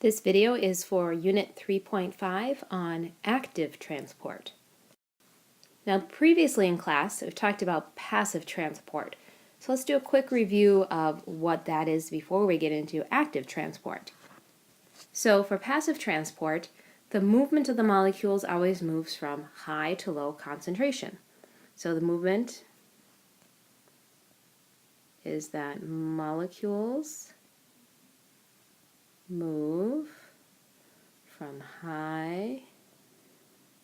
This video is for Unit 3.5 on active transport. Now, previously in class, we've talked about passive transport. So let's do a quick review of what that is before we get into active transport. So for passive transport, the movement of the molecules always moves from high to low concentration. So the movement is that molecules move from high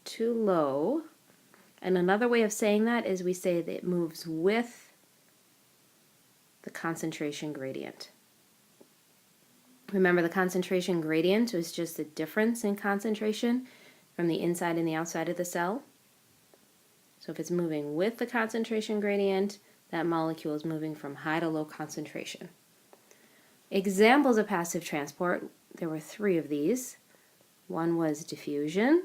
to low. And another way of saying that is we say that it moves with the concentration gradient. Remember, the concentration gradient is just the difference in concentration from the inside and the outside of the cell. So if it's moving with the concentration gradient, that molecule is moving from high to low concentration. Examples of passive transport, there were 3 of these. One was diffusion.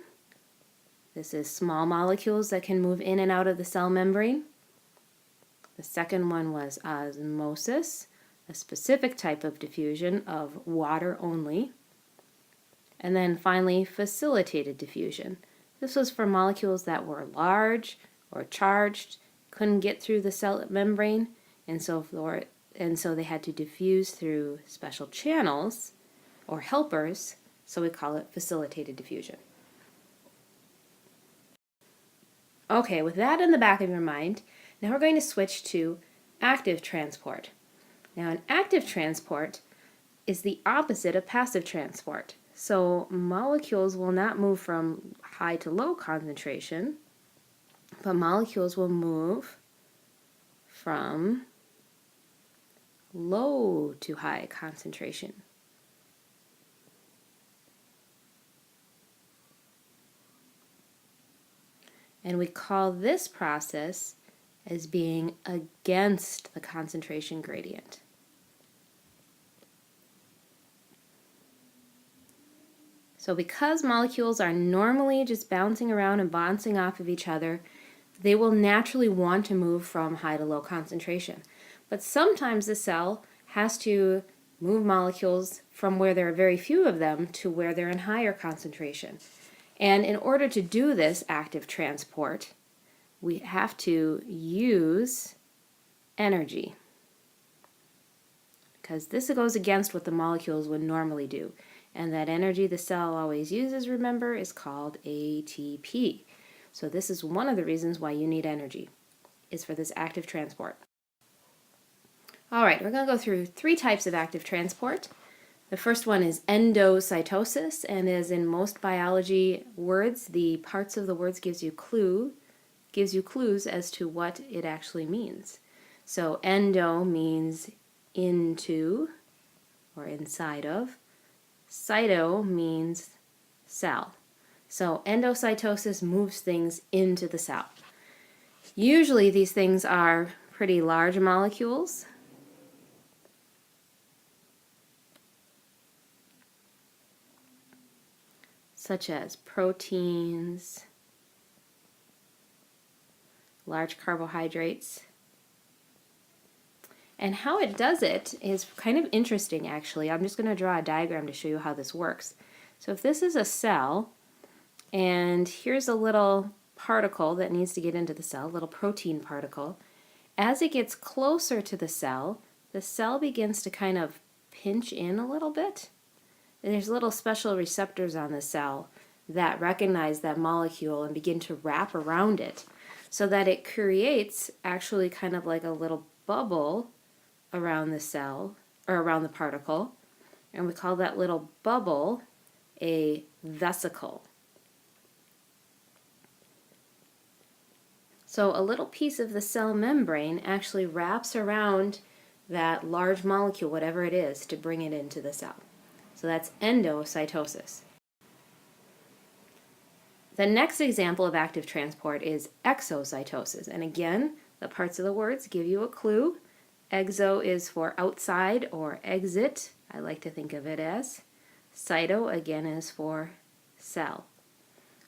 This is small molecules that can move in and out of the cell membrane. The second one was osmosis, a specific type of diffusion of water only. And then finally, facilitated diffusion. This was for molecules that were large or charged, couldn't get through the cell membrane, and so they had to diffuse through special channels or helpers, so we call it facilitated diffusion. Okay, with that in the back of your mind, now we're going to switch to active transport. Now, an active transport is the opposite of passive transport. So molecules will not move from high to low concentration, but molecules will move from low to high concentration. And we call this process as being against the concentration gradient. So because molecules are normally just bouncing around and bouncing off of each other, they will naturally want to move from high to low concentration. But sometimes the cell has to move molecules from where there are very few of them to where they're in higher concentration. And in order to do this active transport, we have to use energy, because this goes against what the molecules would normally do. And that energy the cell always uses, remember, is called ATP. So this is one of the reasons why you need energy, is for this active transport. All right, we're going to go through 3 types of active transport. The first one is endocytosis, and as in most biology words, the parts of the words gives you clues as to what it actually means. So endo means into or inside of. Cyto means cell. So endocytosis moves things into the cell. Usually these things are pretty large molecules. Such as proteins, large carbohydrates. And how it does it is kind of interesting, actually. I'm just going to draw a diagram to show you how this works. So if this is a cell, and here's a little particle that needs to get into the cell, a little protein particle. As it gets closer to the cell begins to kind of pinch in a little bit. And there's little special receptors on the cell that recognize that molecule and begin to wrap around it, so that it creates actually kind of like a little bubble around the cell, or around the particle, and we call that little bubble a vesicle. So a little piece of the cell membrane actually wraps around that large molecule, whatever it is, to bring it into the cell. So that's endocytosis. The next example of active transport is exocytosis. And again, the parts of the words give you a clue. Exo is for outside or exit. I like to think of it as. Cyto, again, is for cell.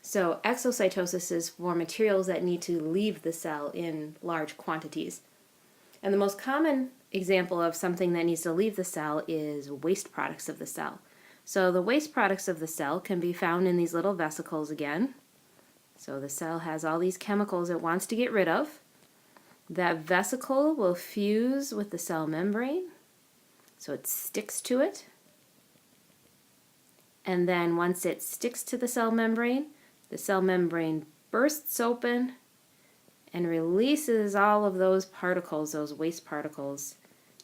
So exocytosis is for materials that need to leave the cell in large quantities. And the most common example of something that needs to leave the cell is waste products of the cell. So the waste products of the cell can be found in these little vesicles again. So the cell has all these chemicals it wants to get rid of. That vesicle will fuse with the cell membrane, so it sticks to it. And then once it sticks to the cell membrane bursts open and releases all of those particles, those waste particles,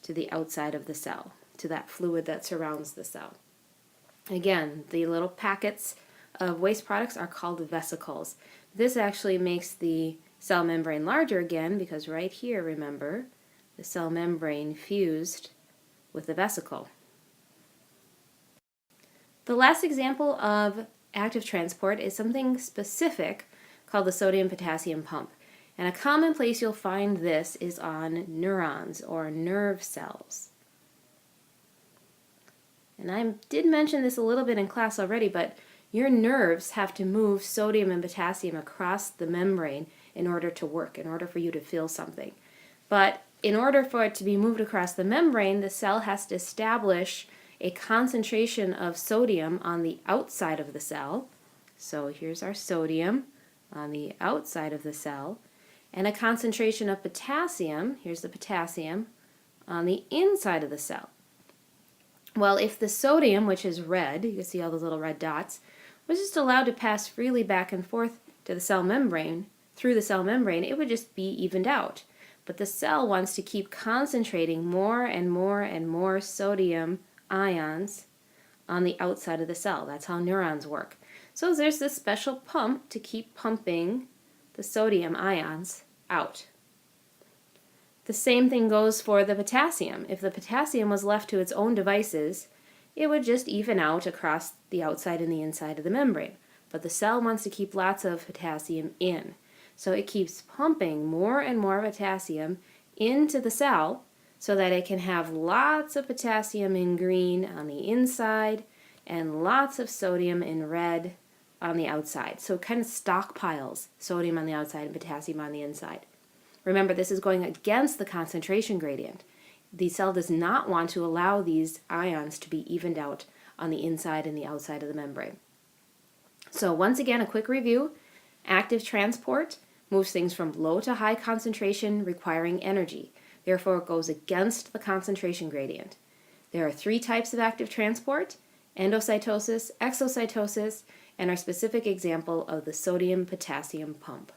to the outside of the cell, to that fluid that surrounds the cell. Again, the little packets of waste products are called vesicles. This actually makes the cell membrane larger again because right here, remember, the cell membrane fused with the vesicle. The last example of active transport is something specific called the sodium-potassium pump. And a common place you'll find this is on neurons or nerve cells. And I did mention this a little bit in class already, but your nerves have to move sodium and potassium across the membrane in order to work, in order for you to feel something. But in order for it to be moved across the membrane, the cell has to establish a concentration of sodium on the outside of the cell. So here's our sodium on the outside of the cell, and a concentration of potassium, here's the potassium, on the inside of the cell. Well, if the sodium, which is red, you can see all those little red dots, was just allowed to pass freely back and forth to the cell membrane, through the cell membrane, it would just be evened out. But the cell wants to keep concentrating more and more and more sodium ions on the outside of the cell. That's how neurons work. So there's this special pump to keep pumping the sodium ions out. The same thing goes for the potassium. If the potassium was left to its own devices, it would just even out across the outside and the inside of the membrane. But the cell wants to keep lots of potassium in. So it keeps pumping more and more potassium into the cell so that it can have lots of potassium in green on the inside and lots of sodium in red on the outside. So it kind of stockpiles sodium on the outside and potassium on the inside. Remember, this is going against the concentration gradient. The cell does not want to allow these ions to be evened out on the inside and the outside of the membrane. So once again, a quick review. Active transport moves things from low to high concentration requiring energy. Therefore, it goes against the concentration gradient. There are 3 types of active transport: endocytosis, exocytosis, and our specific example of the sodium-potassium pump.